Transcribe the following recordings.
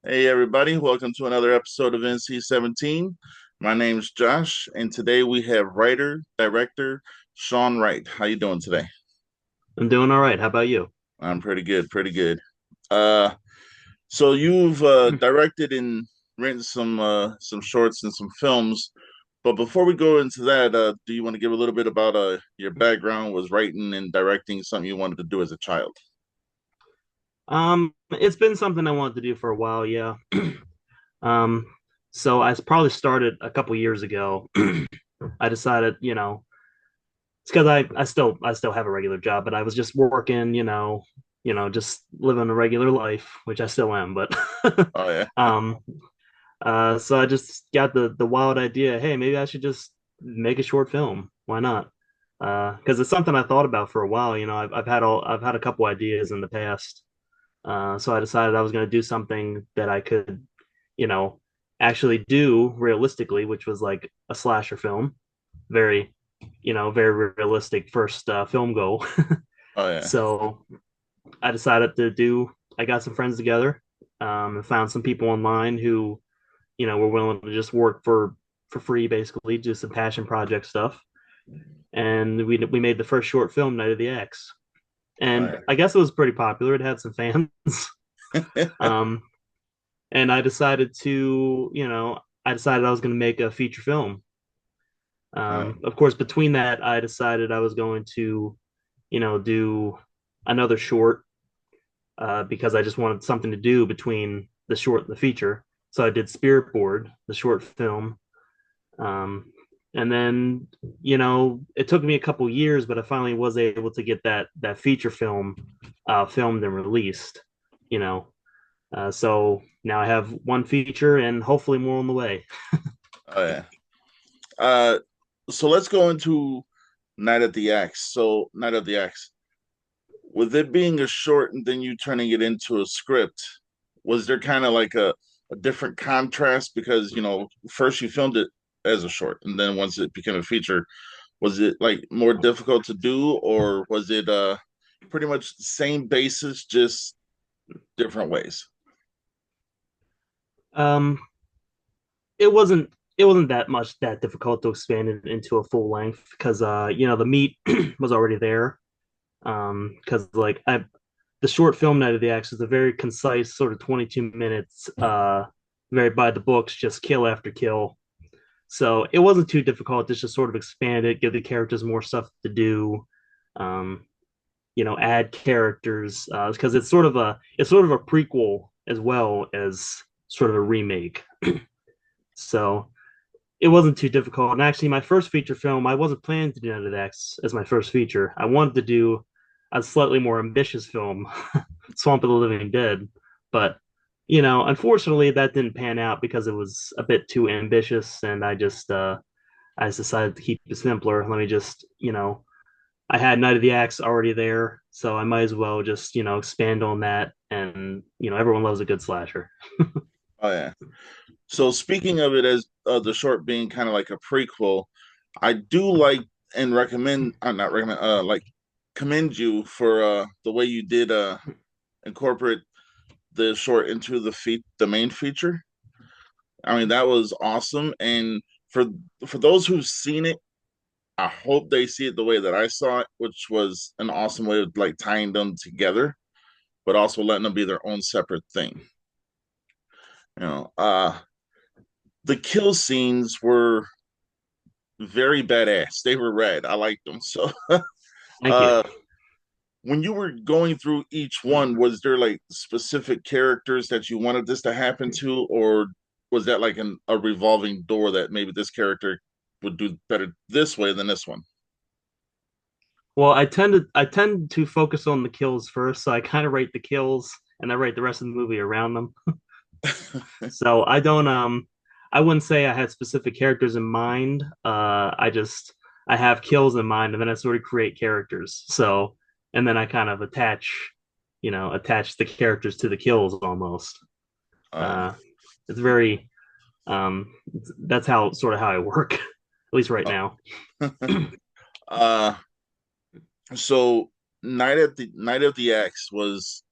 Hey everybody, welcome to another episode of NC-17. My name's Josh, and today we have writer, director Shawn Wright. How you doing today? I'm doing all right. How about you? I'm pretty good, pretty good. Uh, so you've directed and written some shorts and some films, but before we go into that, do you want to give a little bit about your background? Was writing and directing something you wanted to do as a child? It's been something I wanted to do for a while, yeah. Um, so I probably started a couple years ago. I decided, it's because I still have a regular job, but I was just working, just living a regular life, which I still am, but Oh yeah, um so I just got the wild idea, hey, maybe I should just make a short film. Why not? Because it's something I thought about for a while. I've had a couple ideas in the past. So I decided I was going to do something that I could, you know, actually do realistically, which was like a slasher film. Very, very realistic first film goal. oh yeah. So I decided I got some friends together and found some people online who, were willing to just work for free, basically, do some passion project stuff. And we made the first short film, Night of the X. And Oh I guess it was pretty popular. It had some fans. yeah. um, and I decided I was going to make a feature film. All right. Of course, between that, I decided I was going to, do another short because I just wanted something to do between the short and the feature. So I did Spirit Board, the short film. Um, and then, it took me a couple years, but I finally was able to get that feature film filmed and released. You know, so now I have one feature and hopefully more on the way. Oh yeah. Uh, so let's go into Night at the Axe. So Night of the Axe, with it being a short and then you turning it into a script, was there kind of like a different contrast? Because, first you filmed it as a short and then once it became a feature, was it like more difficult to do, or was it pretty much the same basis, just different ways? Um, it wasn't that difficult to expand it into a full length because the meat was already there. Because like I the short film Night of the Axe is a very concise sort of 22 minutes, very by the books, just kill after kill. So it wasn't too difficult to just sort of expand it, give the characters more stuff to do, um, add characters because it's sort of a prequel as well as sort of a remake. So it wasn't too difficult. And actually, my first feature film, I wasn't planning to do Night of the X as my first feature. I wanted to do a slightly more ambitious film, Swamp of the Living Dead. But, unfortunately, that didn't pan out because it was a bit too ambitious. And I just decided to keep it simpler. Let me just, I had Night of the Axe already there. So I might as well just, expand on that. And, everyone loves a good slasher. Oh yeah. So speaking of it as the short being kind of like a prequel, I do like and recommend, not recommend, like commend you for the way you did incorporate the short into the main feature. I mean, that was awesome. And for for those who've seen it, I hope they see it the way that I saw it, which was an awesome way of like tying them together, but also letting them be their own separate thing. You know, the kill scenes were very badass. They were rad. I liked them. So, Thank you. uh, when you were going through each one, was there like specific characters that you wanted this to happen to, or was that like a revolving door that maybe this character would do better this way than this one? Well, I tend to focus on the kills first, so I kind of rate the kills and I rate the rest of the movie around them. So I wouldn't say I had specific characters in mind. I have kills in mind and then I sort of create characters. So and then I kind of attach the characters to the kills almost. Uh, Uh it's very that's how I work, at least right now. uh, so Night of the Axe was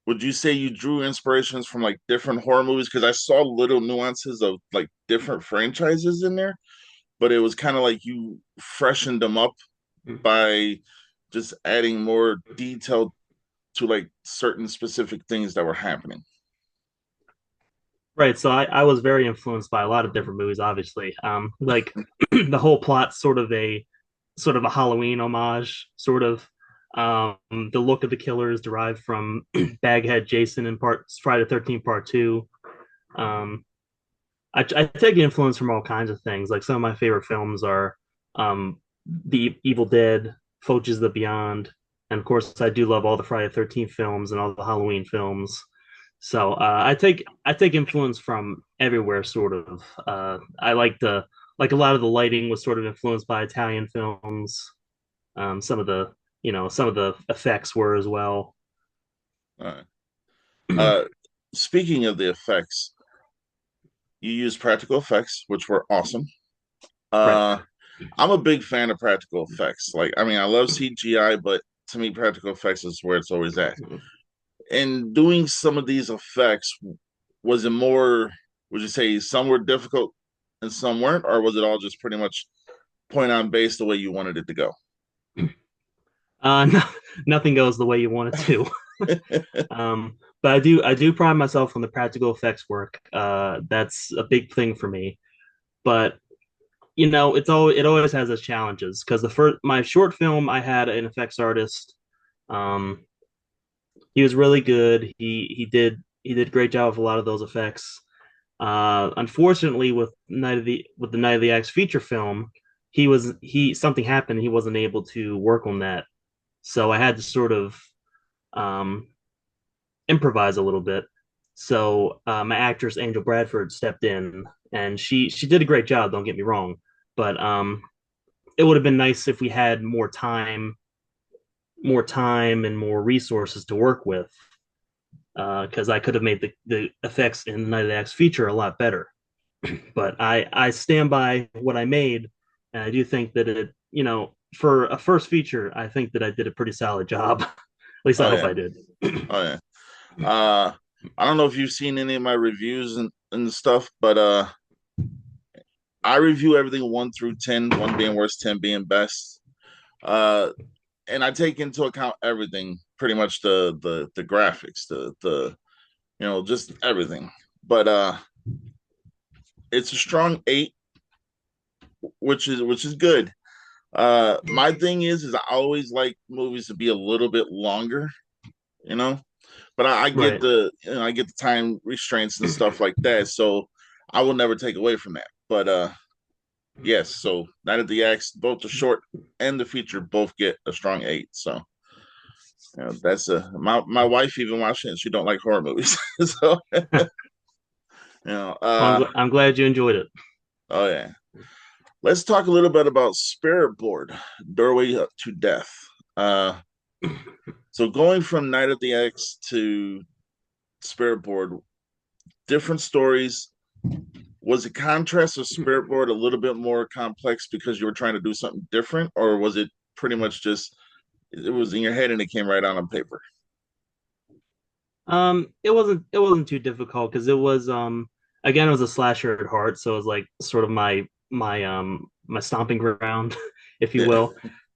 would you say you drew inspirations from like different horror movies? Because I saw little nuances of like different franchises in there, but it was kind of like you freshened them up by just adding more detail to like certain specific things that were happening. Right. So I was very influenced by a lot of different movies, obviously. Like the whole plot sort of a Halloween homage, sort of. The look of the killer is derived from Baghead Jason in part Friday the 13th Part Two. Um, I take influence from all kinds of things. Like some of my favorite films are um, The Evil Dead, Foches the Beyond, and of course I do love all the Friday the 13th films and all the Halloween films. So I take influence from everywhere, sort of. I like a lot of the lighting was sort of influenced by Italian films. Some of the some of the effects were as well. Uh, uh, Speaking of the effects, you use practical effects, which were awesome. Right. Uh, I'm a big fan of practical effects. Like, I mean, I love CGI, but to me, practical effects is where it's always at. And doing some of these effects, was it more, would you say some were difficult and some weren't, or was it all just pretty much point on base the way you wanted it to go? No, nothing goes the way you want it to. But I do pride myself on the practical effects work. That's a big thing for me. But it always has its challenges because the first my short film I had an effects artist. Um, he was really good. He did a great job of a lot of those effects. Unfortunately, with the Night of the Axe feature film, he something happened. He wasn't able to work on that, so I had to sort of um, improvise a little bit. So my actress Angel Bradford stepped in, and she did a great job. Don't get me wrong, but it would have been nice if we had more time and more resources to work with, because I could have made the effects in the Night of the Axe feature a lot better. But I stand by what I made, and I do think that for a first feature, I think that I did a pretty solid job. At least I Oh hope yeah, I did. oh yeah. Uh, I don't know if you've seen any of my reviews and stuff, but I review everything 1 through 10, one being worst, 10 being best. Uh, and I take into account everything, pretty much the graphics, the just everything. But it's a strong 8, which is good. My thing is I always like movies to be a little bit longer, you know. But I get Right. I get the time restraints and stuff like that, so I will never take away from that. But yes, so Night of the Axe, both the short and the feature both get a strong 8. So that's my wife even watching it. She don't like horror movies, so you know. I'm glad you enjoyed it. Oh yeah. Let's talk a little bit about Spirit Board, Doorway to Death. Uh, so going from Night of the X to Spirit Board, different stories. Was the contrast of Spirit Board a little bit more complex because you were trying to do something different, or was it pretty much just it was in your head and it came right out on paper? It wasn't too difficult because it was again it was a slasher at heart, so it was like sort of my stomping ground, if you Yeah. will.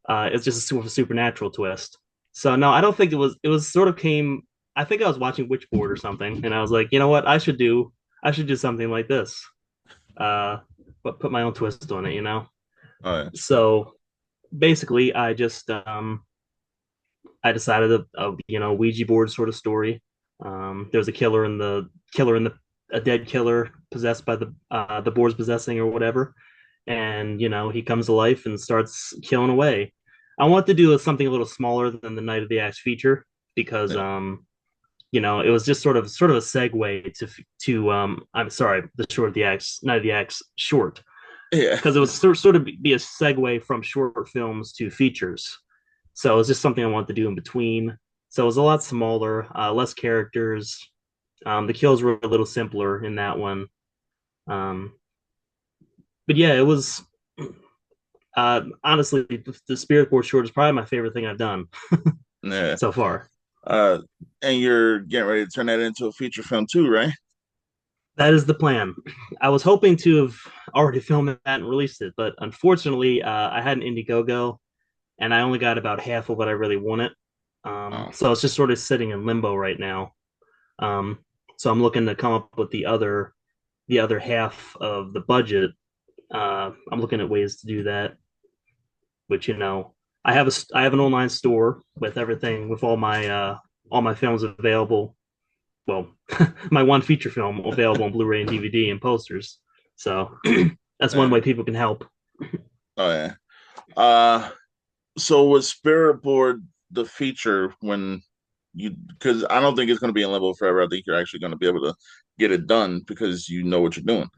It's just a sort of supernatural twist. So no, I don't think it was sort of came. I think I was watching Witchboard or something, and I was like, you know what, I should do something like this. Uh, but put my own twist on it, you know. Oh, yeah. So basically, I decided Ouija board sort of story. There's a killer in the a dead killer possessed by the board's possessing or whatever, and he comes to life and starts killing away. I want to do something a little smaller than the Night of the Axe feature because Yeah. it was just sort of a segue to I'm sorry, the short of the axe Night of the Axe short Yeah. because it was sort of be a segue from short films to features. So it was just something I wanted to do in between. So it was a lot smaller, less characters. The kills were a little simpler in that one. Um, but yeah, it was honestly the Spirit Board short is probably my favorite thing I've done Yeah. so far. Uh, and you're getting ready to turn that into a feature film too, right? That is the plan. I was hoping to have already filmed that and released it, but unfortunately, I had an Indiegogo and I only got about half of what I really wanted. Oh, So it's just sort of sitting in limbo right now. Um, so I'm looking to come up with the other half of the budget. I'm looking at ways to do that, which I have an online store with everything with all my films available. Well, my one feature film available on Blu-ray and DVD and posters. So that's one yeah. way people can help. Oh yeah. Uh, so was Spirit Board the feature when you? Because I don't think it's going to be in limbo forever. I think you're actually going to be able to get it done because you know what you're doing.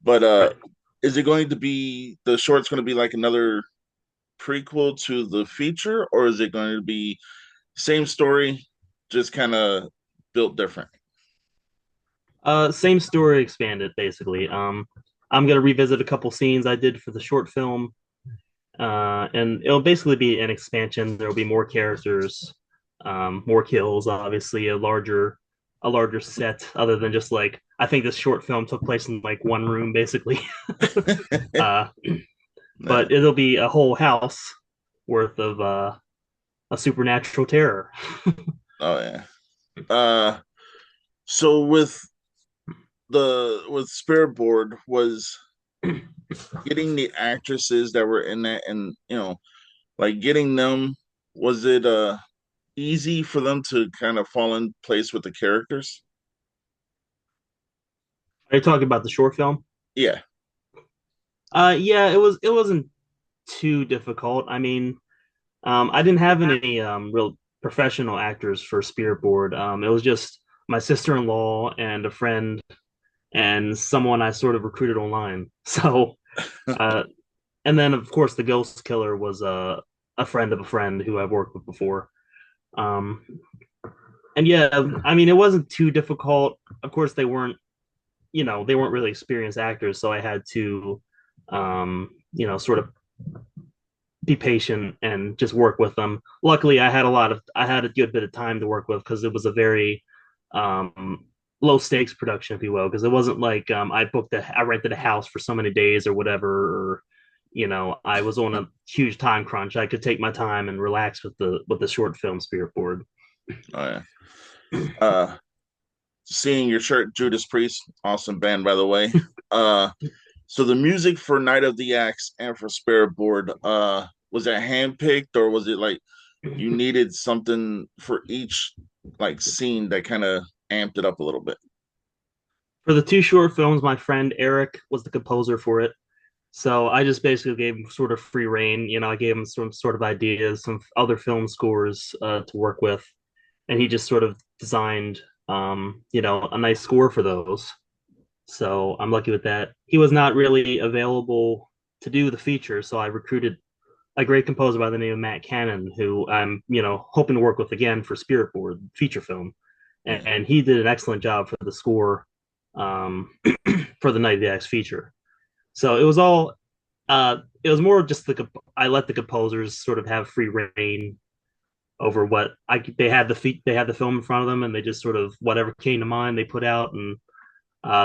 But Right. is it going to be the short's going to be like another prequel to the feature, or is it going to be same story, just kind of built different? Same story expanded basically. I'm gonna revisit a couple scenes I did for the short film, and it'll basically be an expansion. There'll be more characters, more kills, obviously a larger set. Other than just like I think this short film took place in like one room basically, uh, Yeah. but it'll be a whole house worth of a supernatural terror. Oh yeah. Uh, so with Spirit Board was getting the actresses that were in that, and like getting them, was it easy for them to kind of fall in place with the characters? Are you talking about the short film? Yeah. Yeah, it wasn't too difficult. I mean, I didn't have any real professional actors for Spirit Board. It was just my sister-in-law and a friend and someone I sort of recruited online. So, uh, and then of course the Ghost Killer was a friend of a friend who I've worked with before. Um, and yeah, I mean, it wasn't too difficult. Of course, they weren't really experienced actors, so I had to, sort of be patient and just work with them. Luckily, I had a good bit of time to work with because it was a very um, low stakes production, if you will, because it wasn't like I rented a house for so many days or whatever, or I was on a huge time crunch. I could take my time and relax with the short film Spirit Board. Oh yeah. Uh, Seeing your shirt, Judas Priest, awesome band by the way. Uh, so the music for Night of the Axe and for Spirit Board, was that handpicked or was it like you needed something for each like scene that kind of amped it up a little bit? For the two short films, my friend Eric was the composer for it. So I just basically gave him sort of free reign. I gave him some sort of ideas, some other film scores to work with, and he just sort of designed, a nice score for those. So I'm lucky with that. He was not really available to do the feature, so I recruited a great composer by the name of Matt Cannon, who I'm, hoping to work with again for Spirit Board feature film, Yeah. and he did an excellent job for the score um, for the Night of the Axe feature. So it was more just I let the composers sort of have free reign over what they had the film in front of them, and they just sort of whatever came to mind they put out, and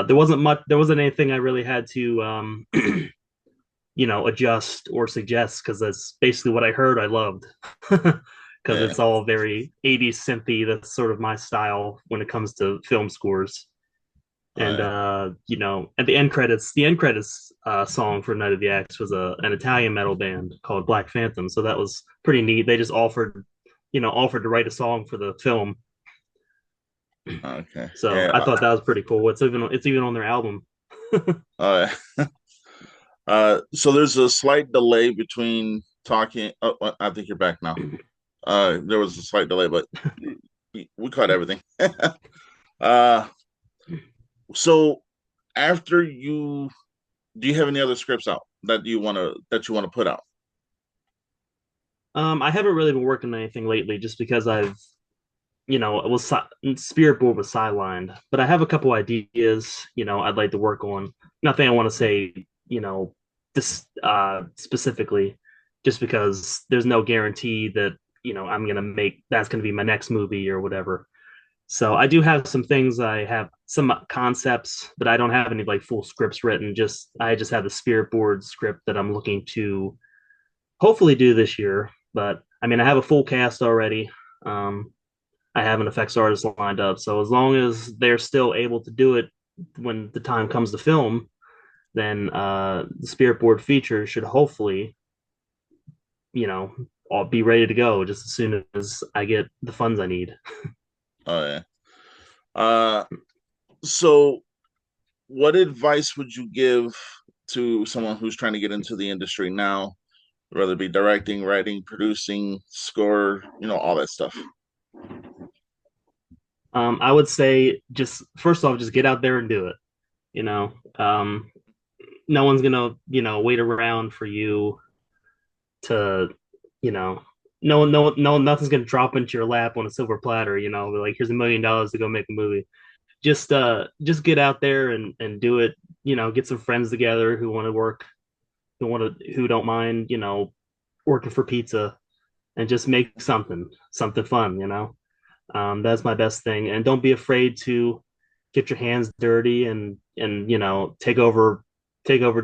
there wasn't anything I really had to adjust or suggest because that's basically what I heard I loved. Because Yeah. it's all very 80s synthy. That's sort of my style when it comes to film scores. Oh, And yeah. at the end credits song for Night of the Axe was an Italian metal band called Black Phantom. So that was pretty neat. They just offered to write a song for the film. Okay. So Yeah. I thought that was pretty cool. It's even on their album. Yeah. So there's a slight delay between talking. Oh, well, I think you're back now. There was a slight delay, but we caught everything. uh, so after you, do you have any other scripts out that you want to put out? I haven't really been working on anything lately, just because it was Spirit Board was sidelined, but I have a couple ideas. I'd like to work on. Nothing I want to say. This specifically, just because there's no guarantee that I'm gonna make that's gonna be my next movie or whatever. So I do have some things. I have some concepts, but I don't have any like full scripts written. Just I just have the spirit board script that I'm looking to hopefully do this year. But I mean, I have a full cast already. Um, I have an effects artist lined up. So as long as they're still able to do it when the time comes to film, then the spirit board feature should hopefully, you know, all be ready to go just as soon as I get the funds I need. Oh yeah. Uh, so what advice would you give to someone who's trying to get into the industry now, whether it be directing, writing, producing, score, all that stuff? I would say just first off, just get out there and do it. You know, no one's gonna wait around for you to you know no nothing's gonna drop into your lap on a silver platter. Like here's $1 million to go make a movie. Just get out there and do it. Get some friends together who want to work, who don't mind working for pizza, and just make something fun. That's my best thing. And don't be afraid to get your hands dirty and take over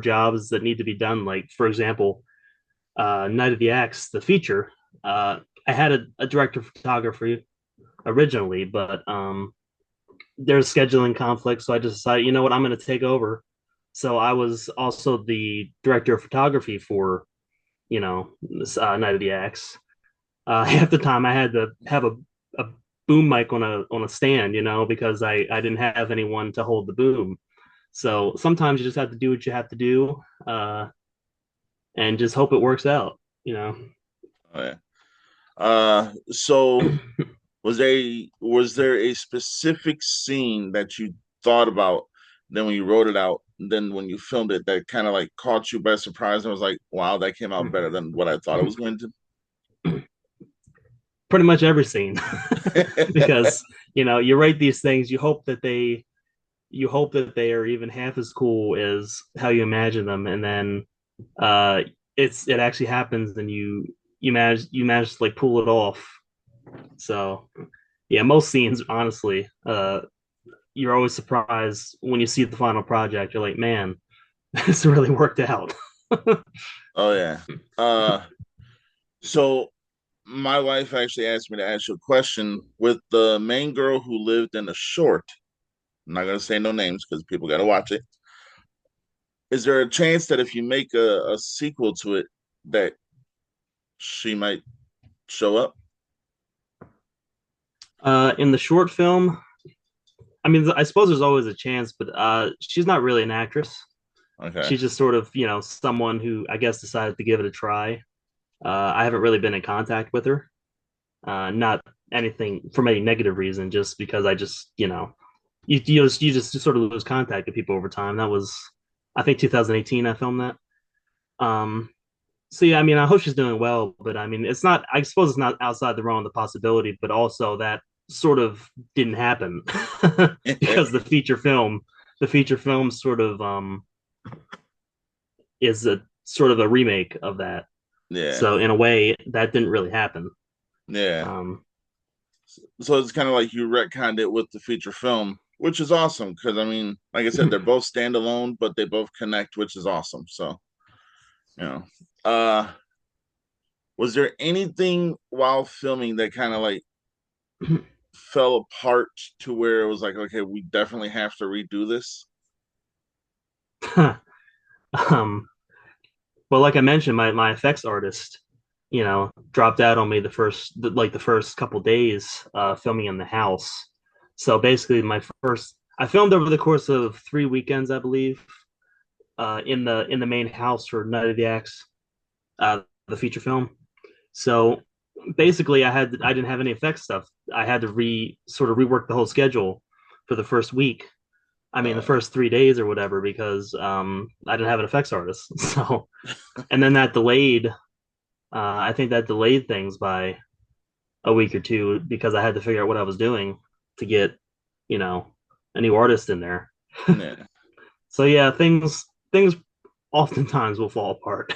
jobs that need to be done. Like for example, Night of the Axe, the feature. I had a director photographer originally, but there's scheduling conflicts, so I just decided, you know what, I'm going to take over. So I was also the director of photography for this Night of the Axe. Half the time I had to have a boom mic on a stand, because I didn't have anyone to hold the boom. So sometimes you just have to do what you have to do, and just hope it works out. Oh yeah. So was there a specific scene that you thought about then when you wrote it out, then when you filmed it that kind of like caught you by surprise and was like, wow, that came out better than what I thought it was going Pretty much every scene, to? because you write these things, you hope that they are even half as cool as how you imagine them, and then uh it actually happens, and you manage to like pull it off. So yeah, most scenes, honestly, you're always surprised when you see the final project. You're like, man, this really worked out. Oh yeah. Uh so my wife actually asked me to ask you a question with the main girl who lived in a short. I'm not gonna say no names because people gotta watch it. Is there a chance that if you make a sequel to it that she might show up? In the short film, I mean, I suppose there's always a chance, but she's not really an actress. Okay. She's just sort of, someone who I guess decided to give it a try. I haven't really been in contact with her. Not anything from any negative reason, just because I just, you just sort of lose contact with people over time. That was, I think, 2018. I filmed that. Um, so yeah, I mean, I hope she's doing well, but I mean, it's not. I suppose it's not outside the realm of the possibility, but also that sort of didn't happen because the feature film sort of is a sort of a remake of that. Yeah. So in a way, that didn't really happen. Yeah. Um, So it's kind of like you retconned it with the feature film, which is awesome because I mean, like I said, they're both standalone, but they both connect, which is awesome. So, you know, uh, was there anything while filming that kind of like fell apart to where it was like, okay, we definitely have to redo this? um, well, like I mentioned, my effects artist, dropped out on me the first couple days filming in the house. So basically, I filmed over the course of 3 weekends, I believe, in the main house for Night of the Axe, the feature film. So basically, I didn't have any effects stuff. I had to sort of rework the whole schedule for the first week. I mean, the Uh, first 3 days or whatever, because I didn't have an effects artist. So, and then that delayed. I think that delayed things by a week or two because I had to figure out what I was doing to get, you know, a new artist in there. yeah, So yeah, things oftentimes will fall apart.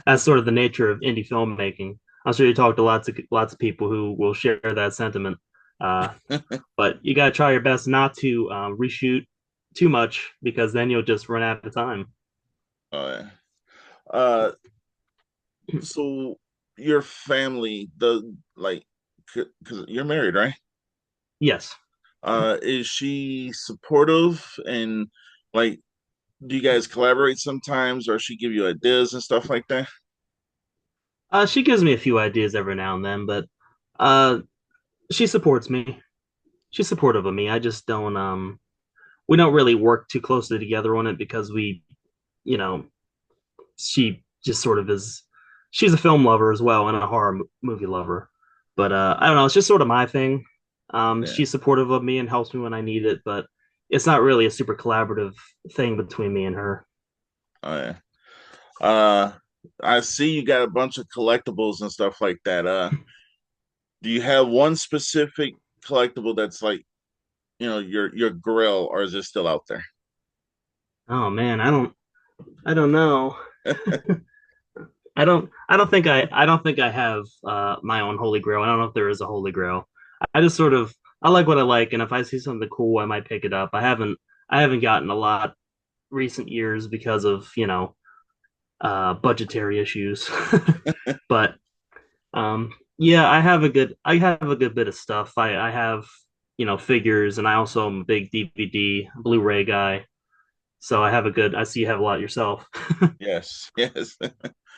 That's sort of the nature of indie filmmaking. I'm sure you talk to lots of people who will share that sentiment. Uh, but you gotta try your best not to reshoot too much because then you'll just run out of time. Oh yeah. Uh, so your family, the like, because you're married, right? Yes. Is she supportive and like, do you guys collaborate sometimes, or she give you ideas and stuff like that? She gives me a few ideas every now and then, but uh, she supports me. She's supportive of me. I just don't we don't really work too closely together on it because you know, she just sort of is she's a film lover as well and a movie lover. But I don't know, it's just sort of my thing. Yeah. She's supportive of me and helps me when I need it, but it's not really a super collaborative thing between me and her. Oh yeah. Uh, I see you got a bunch of collectibles and stuff like that. Do you have one specific collectible that's like, your grill, or is it still out there? Oh man, I don't know. I don't think I have my own holy grail. I don't know if there is a holy grail. I just sort of I like what I like, and if I see something cool, I might pick it up. I haven't gotten a lot recent years because of budgetary issues. But yeah, I have a good bit of stuff. I have figures, and I also am a big DVD Blu-ray guy. So I see you have a lot yourself. Yes, yes.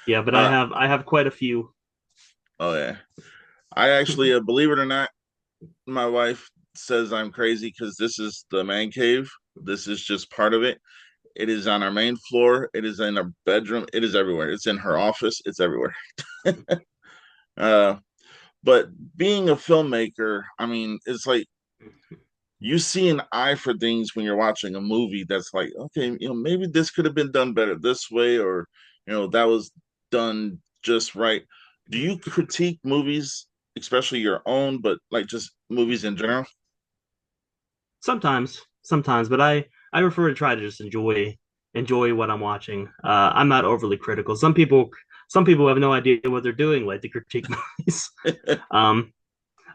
Yeah, but I Uh, have I have quite a few. oh yeah. I actually, believe it or not, my wife says I'm crazy because this is the man cave. This is just part of it. It is on our main floor. It is in our bedroom. It is everywhere. It's in her office. It's everywhere. Uh, but being a filmmaker, I mean, it's like you see an eye for things when you're watching a movie that's like, okay, maybe this could have been done better this way, or, that was done just right. Do you critique movies, especially your own, but like just movies in general? Sometimes, but I prefer to try to just enjoy what I'm watching. I'm not overly critical. Some people have no idea what they're doing, like to critique movies. Um,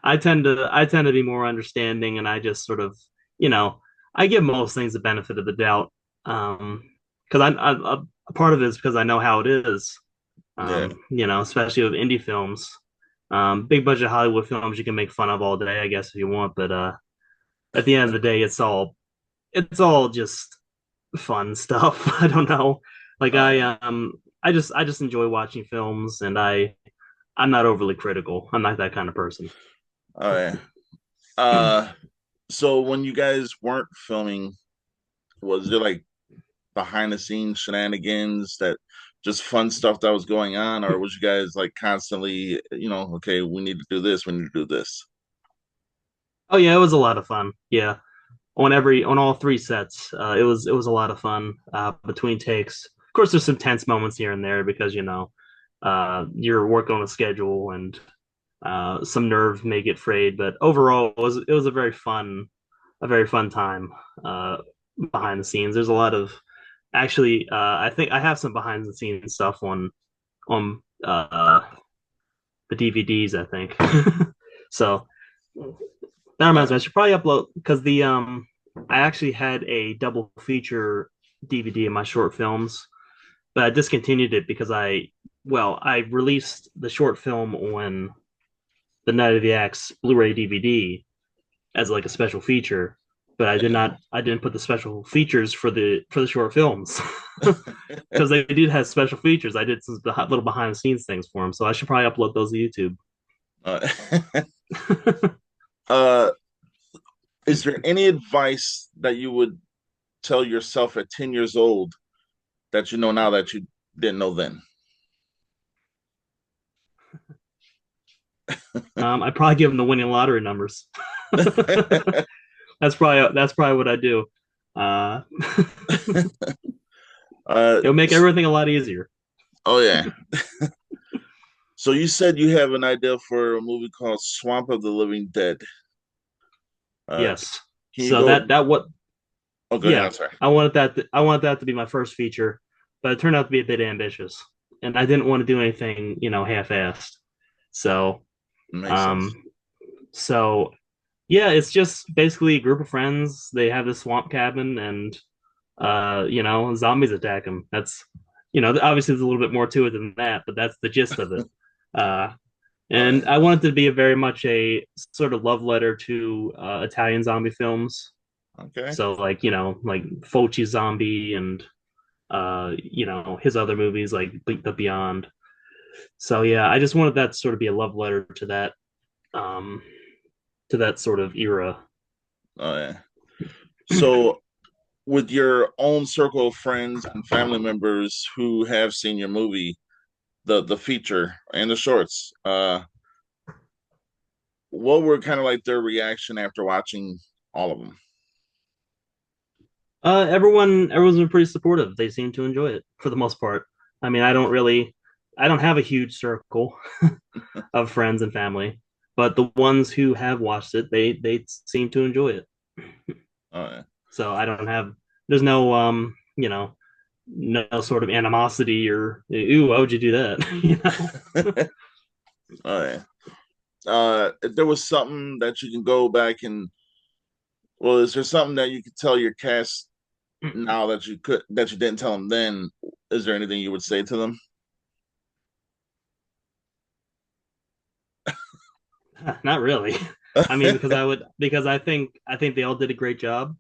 I tend to be more understanding, and I just sort of you know I give most things the benefit of the doubt. Because a part of it is because I know how it is. Yeah. Especially with indie films. Big budget Hollywood films you can make fun of all day, I guess, if you want, but at the end of the day, it's all just fun stuff. I don't know. Like Oh yeah. I just enjoy watching films, and I'm not overly critical. I'm not that kind of person. Oh yeah. Uh, so when you guys weren't filming, was there like behind the scenes shenanigans, that just fun stuff that was going on, or was you guys like constantly, okay, we need to do this, we need to do this? Oh yeah, it was a lot of fun. Yeah, on all three sets, it was a lot of fun between takes. Of course, there's some tense moments here and there because you're working on a schedule and some nerves may get frayed, but overall, it was a very fun time uh, behind the scenes. There's a lot of actually, I think I have some behind the scenes stuff on the DVDs. I think so. That reminds me, I should probably upload because the I actually had a double feature DVD of my short films, but I discontinued it because I released the short film on the Night of the Axe Blu-ray DVD as like a special feature, but I didn't put the special features for the short films because they did have special features. I did some little behind the scenes things for them, so I should probably upload those to YouTube. uh, uh, is there any advice that you would tell yourself at 10 years old that you know now that you didn't know then? I probably give them the winning lottery numbers. That's probably what I do. Uh, uh, it'll make everything a lot easier. oh yeah. So you said you have an idea for a movie called Swamp of the Living Dead. Yes. Can you So go? that what Oh, go ahead. yeah, I'm sorry. I wanted that to be my first feature, but it turned out to be a bit ambitious, and I didn't want to do anything half-assed. So, Makes sense. um, so yeah, it's just basically a group of friends. They have this swamp cabin, and zombies attack them. That's obviously there's a little bit more to it than that, but that's the gist of it. Uh, Oh and yeah. I want it to be a very much a sort of love letter to Italian zombie films. Okay. So like like Fulci Zombie and his other movies like Bleak the Beyond. So yeah, I just wanted that to sort of be a love letter um to that sort of era. Oh yeah. So with your own circle of friends and family members who have seen your movie, the feature and the shorts, what were kind of like their reaction after watching all of them? Everyone's been pretty supportive. They seem to enjoy it for the most part. I mean, I don't have a huge circle of friends and family, but the ones who have watched it, they seem to enjoy it. Oh yeah. So I don't have there's no no sort of animosity or ooh, why would you do that? Oh yeah. If there was something that you can go back and, well, is there something that you could tell your cast now that you didn't tell them then? Is there anything you would say to them? Not really. I mean, because I think they all did a great job.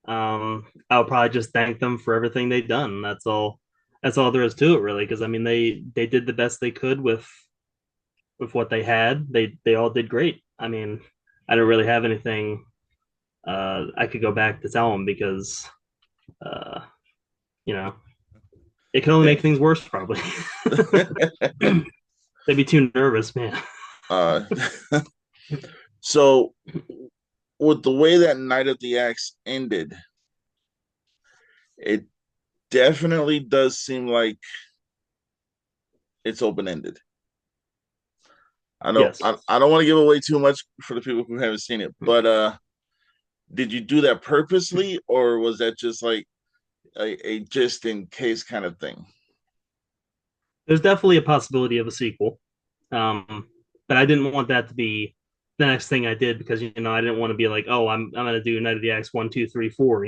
I would probably just thank them for everything they've done. That's all. That's all there is to it, really. Because I mean, they did the best they could with what they had. They all did great. I mean, I don't really have anything I could go back to tell them because uh, you know it can only make things worse. Probably they'd be too nervous, man. uh, so with the way that Night of the Axe ended, it definitely does seem like it's open ended. Yes. I don't want to give away too much for the people who haven't seen it, but did you do that purposely or was that just like a just in case kind of thing? There's definitely a possibility of a sequel. Um, but I didn't want that to be the next thing I did because I didn't want to be like, oh, I'm gonna do Night of the Axe 1, 2, 3, 4.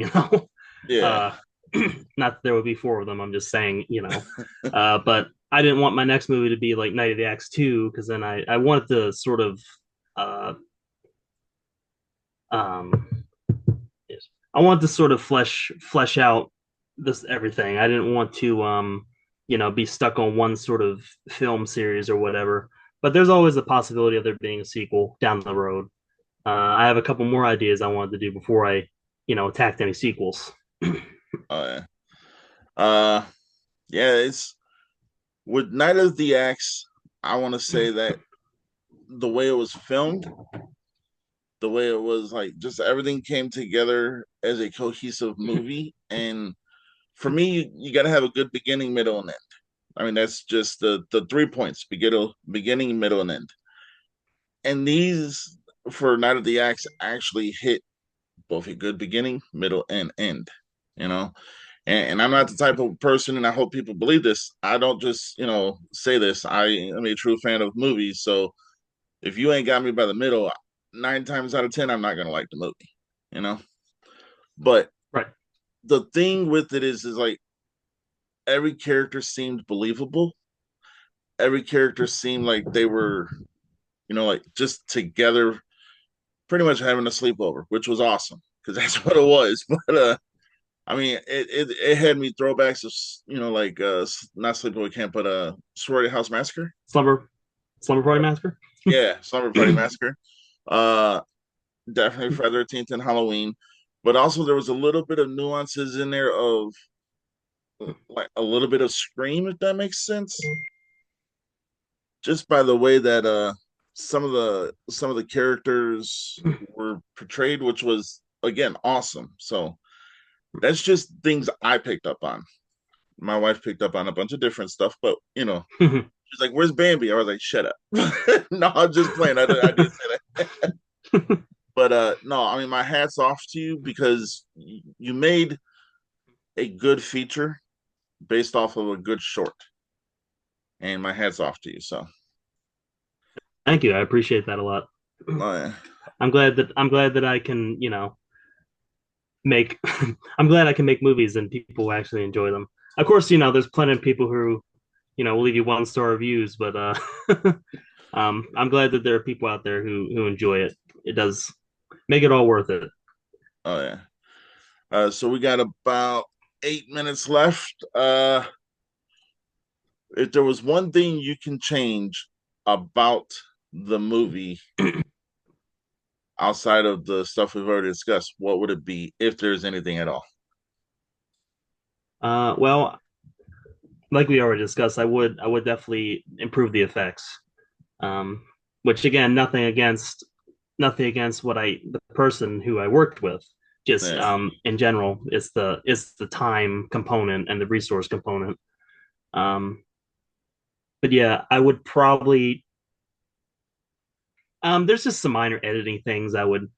Yeah. Uh, not that there would be four of them. I'm just saying, but I didn't want my next movie to be like Night of the Axe 2 because then I wanted to sort of uh um yes, I wanted to sort of flesh out this everything. I didn't want to be stuck on one sort of film series or whatever. But there's always a possibility of there being a sequel down the road. I have a couple more ideas I wanted to do before I, attacked any sequels. Yeah. Uh yeah, it's with Night of the Axe, I want to say that the way it was filmed, the way it was like just everything came together as a cohesive movie. And for me, you got to have a good beginning, middle, and end. I mean, that's just the 3 points: beginning, middle, and end. And these for Night of the Axe actually hit both a good beginning, middle, and end. You know, and I'm not the type of person, and I hope people believe this. I don't just say this. I am a true fan of movies, so if you ain't got me by the middle, 9 times out of 10, I'm not gonna like the movie. You know, but Right. the thing with it is like every character seemed believable. Every character seemed like they were, like just together, pretty much having a sleepover, which was awesome because that's what it was. But I mean, it had me throwbacks of like not sleepaway camp, but sorority house massacre. Slumber Slumber Party Massacre. Yeah, slumber party massacre. Uh, definitely Friday the 13th and Halloween, but also there was a little bit of nuances in there of like a little bit of Scream, if that makes sense. Just by the way that some of the characters were portrayed, which was again awesome. So that's just things I picked up on. My wife picked up on a bunch of different stuff, but she's like, "Where's Bambi?" I was like, "Shut up." No, I'm just playing. I didn't say that. But no, I mean, my hat's off to you because you made a good feature based off of a good short, and my hat's off to you. So Thank you. I appreciate that a lot. Oh yeah, I'm glad that I can, make I'm glad I can make movies and people actually enjoy them. Of course, there's plenty of people who, will leave you 1 star reviews, but I'm glad that there are people out there who enjoy it. It does make it all worth it. oh yeah. So we got about 8 minutes left. If there was one thing you can change about the movie outside of the stuff we've already discussed, what would it be if there's anything at all? Well, like we already discussed, I would definitely improve the effects. Um, which again, nothing against the person who I worked with. Just Yeah. in general, it's the time component and the resource component. Um, but yeah, I would probably there's just some minor editing things I would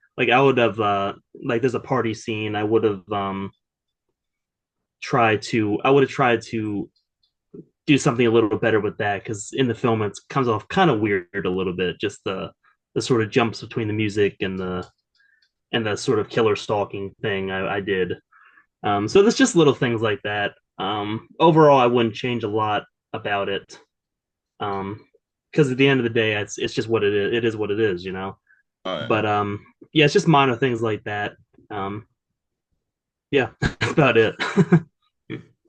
have like there's a party scene I would have tried to do something a little better with that because in the film it comes off kind of weird a little bit, just the sort of jumps between the music and the sort of killer stalking thing I did. So there's just little things like that. Overall, I wouldn't change a lot about it. Because at the end of the day, it's just what it is. It is what it is. Oh yeah. But yeah, it's just minor things like that. Um, yeah, that's about it.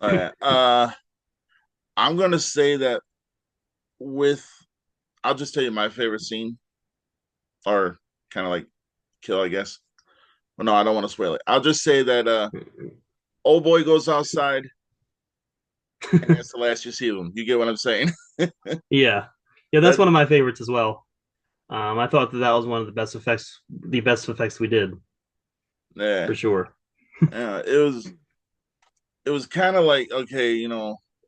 Oh yeah. I'm gonna say that with I'll just tell you my favorite scene, or kind of like kill, I guess. Well, no, I don't want to spoil it. I'll just say that old boy goes outside and that's the last you see of him. You get what I'm saying? Yeah, yeah, that's That one of my favorites as well. I thought that was one of the best effects we did yeah. for sure. Yeah. It was kind of like, okay,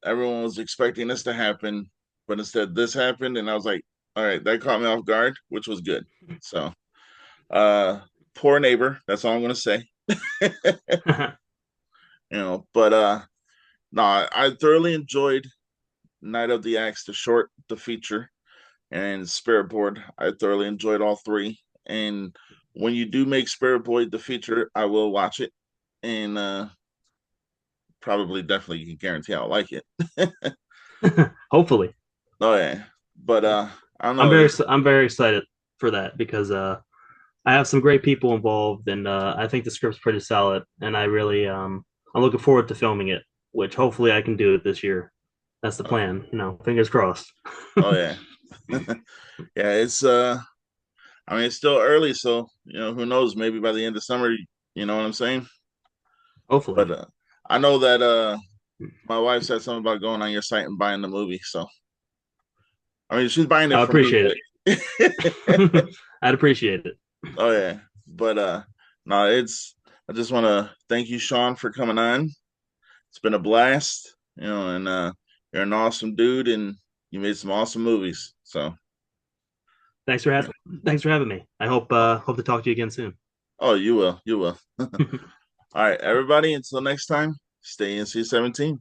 everyone was expecting this to happen, but instead this happened, and I was like, all right, that caught me off guard, which was good. So uh poor neighbor, that's all I'm gonna say. But no, I thoroughly enjoyed Night of the Axe, the short, the feature, and Spirit Board. I thoroughly enjoyed all three. And when you do make Spirit Boy the feature, I will watch it, and probably definitely can guarantee I'll like it. Hopefully, Oh yeah. But I don't I'm know. very I'm very excited for that because I have some great people involved, and I think the script's pretty solid. And I'm looking forward to filming it, which hopefully I can do it this year. That's the Uh, plan. Fingers crossed. oh yeah. Yeah, it's I mean it's still early, so who knows, maybe by the end of summer, you know what I'm saying? Hopefully, But I know that my wife said something about going on your site and buying the movie, so I mean she's buying it I for me, appreciate but it. I'd appreciate it. oh yeah. But no, I just want to thank you, Shawn, for coming on. It's been a blast, and you're an awesome dude, and you made some awesome movies. So, Thanks for having Thanks for having me. I hope to talk to you again soon. oh, you will. All right, everybody. Until next time, stay NC-17.